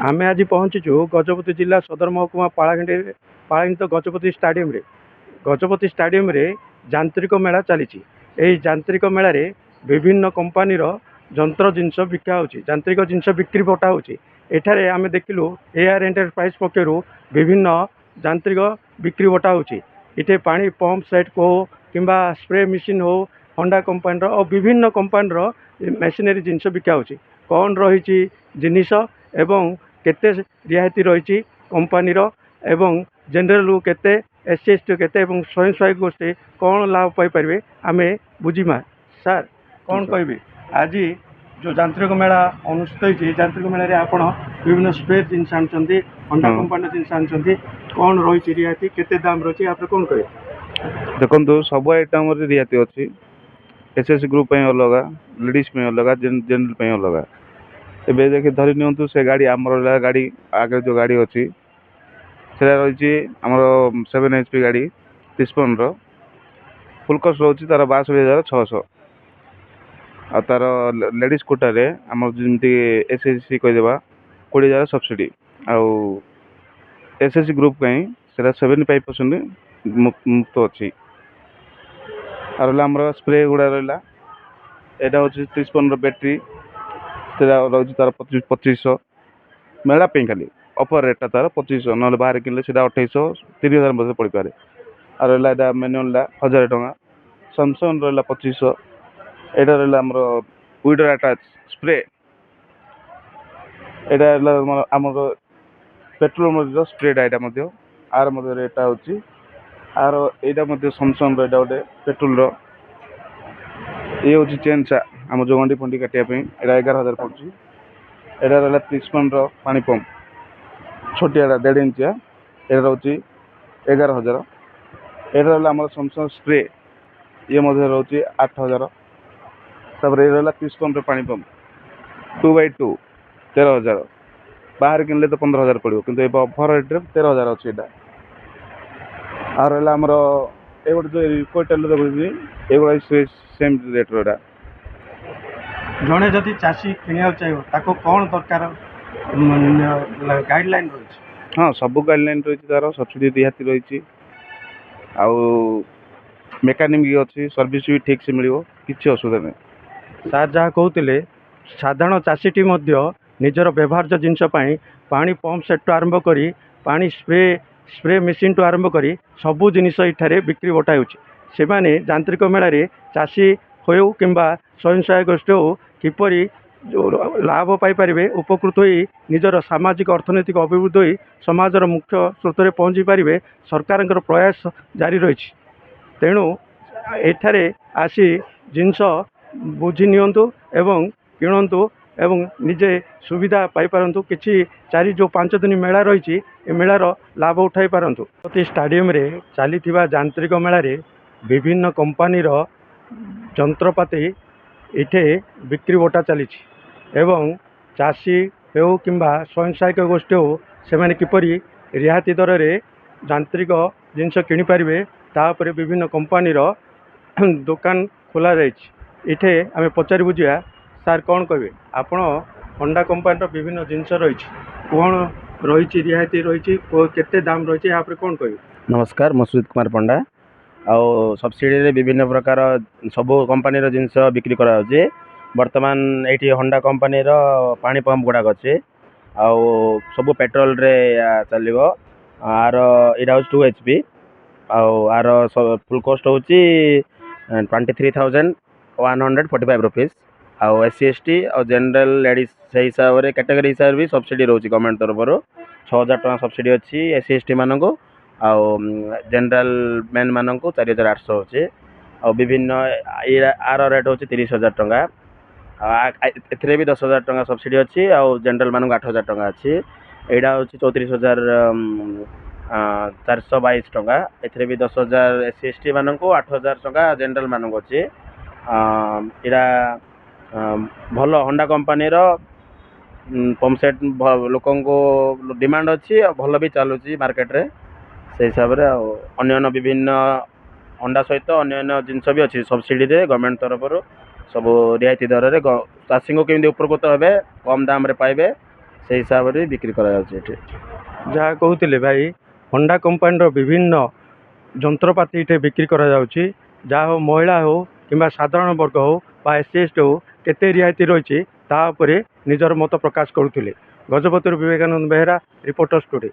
ଆମେ ଆଜି ପହଞ୍ଚିଛୁ ଗଜପତି ଜିଲ୍ଲା ସଦର ମହକୁମା ପାଳାଗିଣ୍ଡ ଗଜପତି ଷ୍ଟାଡିୟମରେ। ଗଜପତି ଷ୍ଟାଡିୟମରେ ଯାନ୍ତ୍ରିକ ମେଳା ଚାଲିଛି। ଏହି ଯାନ୍ତ୍ରିକ ମେଳାରେ ବିଭିନ୍ନ କମ୍ପାନୀର ଯନ୍ତ୍ର ଜିନିଷ ବିକା ହେଉଛି, ଯାନ୍ତ୍ରିକ ଜିନିଷ ବିକ୍ରି ବଟା ହେଉଛି। ଏଠାରେ ଆମେ ଦେଖିଲୁ ଏଆର୍ ଏଣ୍ଟରପ୍ରାଇଜ ପକ୍ଷରୁ ବିଭିନ୍ନ ଯାନ୍ତ୍ରିକ ବିକ୍ରି ବଟା ହେଉଛି। ଏଠି ପାଣି ପମ୍ପ ସେଟ୍ ହଉ କିମ୍ବା ସ୍ପ୍ରେ ମେସିନ୍ ହଉ, ହୋଣ୍ଡା କମ୍ପାନୀର ଓ ବିଭିନ୍ନ କମ୍ପାନୀର ମେସିନାରୀ ଜିନିଷ ବିକା ହେଉଛି। କ'ଣ ରହିଛି ଜିନିଷ ଏବଂ କେତେ ରିହାତି ରହିଛି କମ୍ପାନୀର ଏବଂ ଜେନେରାଲକୁ କେତେ, SC ST କେତେ ଏବଂ ସ୍ୱୟଂ ସହାୟକ ଗୋଷ୍ଠୀ କ'ଣ ଲାଭ ପାଇପାରିବେ ଆମେ ବୁଝିବା। ସାର୍ କ'ଣ କହିବେ? ଆଜି ଯେଉଁ ଯାନ୍ତ୍ରିକ ମେଳା ଅନୁଷ୍ଠିତ ହୋଇଛି, ଯାନ୍ତ୍ରିକ ମେଳାରେ ଆପଣ ବିଭିନ୍ନ ସ୍ପ୍ରେ ଜିନିଷ ଆଣୁଛନ୍ତି, ହୋଣ୍ଡା କମ୍ପାନୀର ଜିନିଷ ଆଣୁଛନ୍ତି, କ'ଣ ରହିଛି ରିହାତି, କେତେ ଦାମ ରହିଛି, ଆପଣ କ'ଣ କହିବେ? ଦେଖନ୍ତୁ, ସବୁ ଆଇଟମରେ ରିହାତି ଅଛି। SS ଗ୍ରୁପ ପାଇଁ ଅଲଗା, ଲେଡିଜ୍ ପାଇଁ ଅଲଗା, ଜେନେରାଲ ପାଇଁ ଅଲଗା। ଏବେ ଦେଖି ଧରି ନିଅନ୍ତୁ, ସେ ଗାଡ଼ି ଆମର ଗାଡ଼ି ଆଗରେ ଯେଉଁ ଗାଡ଼ି ଅଛି ସେଟା ରହିଛି ଆମର 7 HP ଗାଡ଼ି 53ର ଫୁଲ୍ କଷ୍ଟ ରହୁଛି ତାର 62,600। ଆଉ ତାର ଲେଡ଼ିଜ୍ କୋଟାରେ ଆମର ଯେମିତି SSC କହିଦେବା 20,000 ସବସିଡ଼ି। ଆଉ SSC ଗ୍ରୁପ ପାଇଁ ସେଟା 75% ମୁକ୍ତ ଅଛି। ଆଉ ରହିଲା ଆମର ସ୍ପ୍ରେ ଗୁଡ଼ା ରହିଲା, ଏଇଟା ହେଉଛି 53ର ବ୍ୟାଟେରୀ, ସେଟା ରହୁଛି ତାର 2500 ମେଳା ପାଇଁ ଖାଲି ଅଫର ରେଟ୍ଟା ତାର 2500, ନହେଲେ ବାହାରେ କିଣିଲେ ସେଟା 2800 30,000 ମଧ୍ୟରେ ପଡ଼ିପାରେ। ଆଉ ରହିଲା ଏଇଟା ମ୍ୟାନୁଆଲଟା 1000 ଟଙ୍କା, ସାମସଙ୍ଗ ରହିଲା 2500। ଏଇଟା ରହିଲା ଆମର ୱିଡର ଆଟାଚ୍ ସ୍ପ୍ରେ, ଏଇଟା ହେଲା ଆମର ପେଟ୍ରୋଲ ମଧ୍ୟ ସ୍ପ୍ରେଟା, ଏଇଟା ମଧ୍ୟ ଆର ମଧ୍ୟ ରେଟ୍ଟା ହେଉଛି। ଆର ଏଇଟା ମଧ୍ୟ ସାମସଙ୍ଗର, ଏଇଟା ଗୋଟେ ପେଟ୍ରୋଲର। ଇଏ ହେଉଛି ଚେନ୍ଟା ଆମର ଯେଉଁ ଗଣ୍ଡି ଫଣ୍ଡି କାଟିବା ପାଇଁ, ଏଇଟା 11,000 ପଡ଼ୁଛି। ଏଇଟା ରହିଲା 30 ପାଣି ପମ୍ପ ଛୋଟିଆଟା 1.5 ଇଞ୍ଚିଆ, ଏଇଟା ରହୁଛି 11,000। ଏଇଟା ରହିଲା ଆମର ସାମସଙ୍ଗ ସ୍ପ୍ରେ, ଇଏ ମଧ୍ୟ ରହୁଛି 8,000। ତାପରେ ଏଇ ରହିଲା 30 ପାଣି ପମ୍ପ 2x2 13,000। ବାହାରେ କିଣିଲେ ତ 15,000 ପଡ଼ିବ, କିନ୍ତୁ ଏବେ ଅଫର ରେଟ୍ରେ 13,000 ଅଛି ଏଇଟା। ଆଉ ରହିଲା ଆମର ଏଇ ଗୋଟେ ଯେଉଁ ଇକ୍ୱେଟେଲ ଦେଖୁଛି, ଏଇଗୁଡ଼ା ସେମ୍ ରେଟ୍ର। ଏଇଟା ଜଣେ ଯଦି ଚାଷୀ କିଣିବାକୁ ଚାହିଁବ ତାକୁ କ'ଣ ଦରକାର ଗାଇଡ଼ଲାଇନ୍ ରହିଛି? ହଁ, ସବୁ ଗାଇଡ଼ଲାଇନ୍ ରହିଛି, ତାର ସବସିଡ଼ି ରିହାତି ରହିଛି। ଆଉ ମେକାନିକ୍ ବି ଅଛି, ସର୍ଭିସ୍ ବି ଠିକ୍ ସେ ମିଳିବ, କିଛି ଅସୁବିଧା ନାହିଁ। ସାର୍ ଯାହା କହୁଥିଲେ, ସାଧାରଣ ଚାଷୀଟି ମଧ୍ୟ ନିଜର ବ୍ୟବହାର୍ଯ୍ୟ ଜିନିଷ ପାଇଁ ପାଣି ପମ୍ପ ସେଟ୍ଠୁ ଆରମ୍ଭ କରି ପାଣି ସ୍ପ୍ରେ ମେସିନ୍ଠୁ ଆରମ୍ଭ କରି ସବୁ ଜିନିଷ ଏଠାରେ ବିକ୍ରି ବଟା ହେଉଛି। ସେମାନେ ଯାନ୍ତ୍ରିକ ମେଳାରେ ଚାଷୀ ହେଉ କିମ୍ବା ସ୍ୱୟଂ ସହାୟକ ଗୋଷ୍ଠୀ ହେଉ କିପରି ଲାଭ ପାଇପାରିବେ, ଉପକୃତ ହୋଇ ନିଜର ସାମାଜିକ ଅର୍ଥନୈତିକ ଅଭିବୃଦ୍ଧି ହୋଇ ସମାଜର ମୁଖ୍ୟ ସ୍ରୋତରେ ପହଞ୍ଚି ପାରିବେ, ସରକାରଙ୍କର ପ୍ରୟାସ ଜାରି ରହିଛି। ତେଣୁ ଏଠାରେ ଆସି ଜିନିଷ ବୁଝି ନିଅନ୍ତୁ ଏବଂ କିଣନ୍ତୁ ଏବଂ ନିଜେ ସୁବିଧା ପାଇପାରନ୍ତୁ। କିଛି ଯେଉଁ 5 ଦିନ ମେଳା ରହିଛି, ଏ ମେଳାର ଲାଭ ଉଠାଇ ପାରନ୍ତୁ। ପ୍ରତି ଷ୍ଟାଡିୟମରେ ଚାଲିଥିବା ଯାନ୍ତ୍ରିକ ମେଳାରେ ବିଭିନ୍ନ କମ୍ପାନୀର ଯନ୍ତ୍ରପାତି ଏଠି ବିକ୍ରି ବଟା ଚାଲିଛି ଏବଂ ଚାଷୀ ହେଉ କିମ୍ବା ସ୍ୱୟଂ ସହାୟକ ଗୋଷ୍ଠୀ ହେଉ, ସେମାନେ କିପରି ରିହାତି ଦରରେ ଯାନ୍ତ୍ରିକ ଜିନିଷ କିଣିପାରିବେ, ତା ଉପରେ ବିଭିନ୍ନ କମ୍ପାନୀର ଦୋକାନ ଖୋଲା ଯାଇଛି। ଏଠି ଆମେ ପଚାରି ବୁଝିବା। ସାର୍ କ'ଣ କହିବେ? ଆପଣ ହୋଣ୍ଡା କମ୍ପାନୀର ବିଭିନ୍ନ ଜିନିଷ ରହିଛି, କ'ଣ ରହିଛି ରିହାତି ରହିଛି, କେତେ ଦାମ ରହିଛି, ଏହା ଉପରେ କ'ଣ କହିବେ? ନମସ୍କାର, ମୁଁ ସୁଜିତ କୁମାର ପଣ୍ଡା। ଆଉ ସବସିଡ଼ିରେ ବିଭିନ୍ନ ପ୍ରକାର ସବୁ କମ୍ପାନୀର ଜିନିଷ ବିକ୍ରି କରାଯାଉଛି। ବର୍ତ୍ତମାନ ଏଇଠି ହୋଣ୍ଡା କମ୍ପାନୀର ପାଣି ପମ୍ପ ଗୁଡ଼ାକ ଅଛି, ଆଉ ସବୁ ପେଟ୍ରୋଲରେ ଚାଲିବ। ଆର ଏଇଟା ହେଉଛି 2 HP, ଆଉ ଆର ଫୁଲ୍ କଷ୍ଟ ହେଉଛି 23,145 ରୁପିସ୍। ଆଉ SC ST ଆଉ ଜେନେରାଲ ଲେଡ଼ିଜ୍ ସେଇ ହିସାବରେ କ୍ୟାଟେଗୋରୀ ହିସାବରେ ବି ସବସିଡ଼ି ରହୁଛି ଗଭର୍ଣ୍ଣମେଣ୍ଟ ତରଫରୁ। 6,000 ଟଙ୍କା ସବସିଡ଼ି ଅଛି SC ST ମାନଙ୍କୁ, ଆଉ ଜେନେରାଲ ମେନ୍ ମାନଙ୍କୁ 4,800 ଅଛି। ଆଉ ବିଭିନ୍ନ ଆର ରେଟ୍ ହେଉଛି 30,000 ଟଙ୍କା। ଏଥିରେ ବି 10,000 ଟଙ୍କା ସବସିଡ଼ି ଅଛି, ଆଉ ଜେନେରାଲ ମାନଙ୍କୁ 8,000 ଟଙ୍କା ଅଛି। ଏଇଟା ହେଉଛି 34,422 ଟଙ୍କା। ଏଥିରେ ବି 10,000 SC ST ମାନଙ୍କୁ, 8,000 ଟଙ୍କା ଜେନେରାଲ ମାନଙ୍କୁ ଅଛି। ଏଇଟା ଭଲ ହୋଣ୍ଡା କମ୍ପାନୀର ପମ୍ପ ସେଟ୍ ଲୋକଙ୍କୁ ଡିମାଣ୍ଡ ଅଛି, ଆଉ ଭଲ ବି ଚାଲୁଛି ମାର୍କେଟରେ। ସେଇ ହିସାବରେ ଆଉ ଅନ୍ୟାନ୍ୟ ବିଭିନ୍ନ ହୋଣ୍ଡା ସହିତ ଅନ୍ୟାନ୍ୟ ଜିନିଷ ବି ଅଛି ସବସିଡ଼ିରେ ଗଭର୍ଣ୍ଣମେଣ୍ଟ ତରଫରୁ, ସବୁ ରିହାତି ଦରରେ ଚାଷୀଙ୍କୁ କେମିତି ଉପକୃତ ହେବେ, କମ୍ ଦାମରେ ପାଇବେ, ସେଇ ହିସାବରେ ବିକ୍ରି କରାଯାଉଛି ଏଠି। ଯାହା କହୁଥିଲେ ଭାଇ, ହୋଣ୍ଡା କମ୍ପାନୀର ବିଭିନ୍ନ ଯନ୍ତ୍ରପାତି ଏଠି ବିକ୍ରି କରାଯାଉଛି। ଯାହା ହଉ ମହିଳା ହଉ କିମ୍ବା ସାଧାରଣ ବର୍ଗ ହଉ ବା SC ST ହଉ କେତେ ରିହାତି ରହିଛି ତା ଉପରେ ନିଜର ମତ ପ୍ରକାଶ କରୁଥିଲେ। ଗଜପତିରୁ ବିବେକାନନ୍ଦ ବେହେରା, ରିପୋର୍ଟର୍ସ ଟୁଡେ।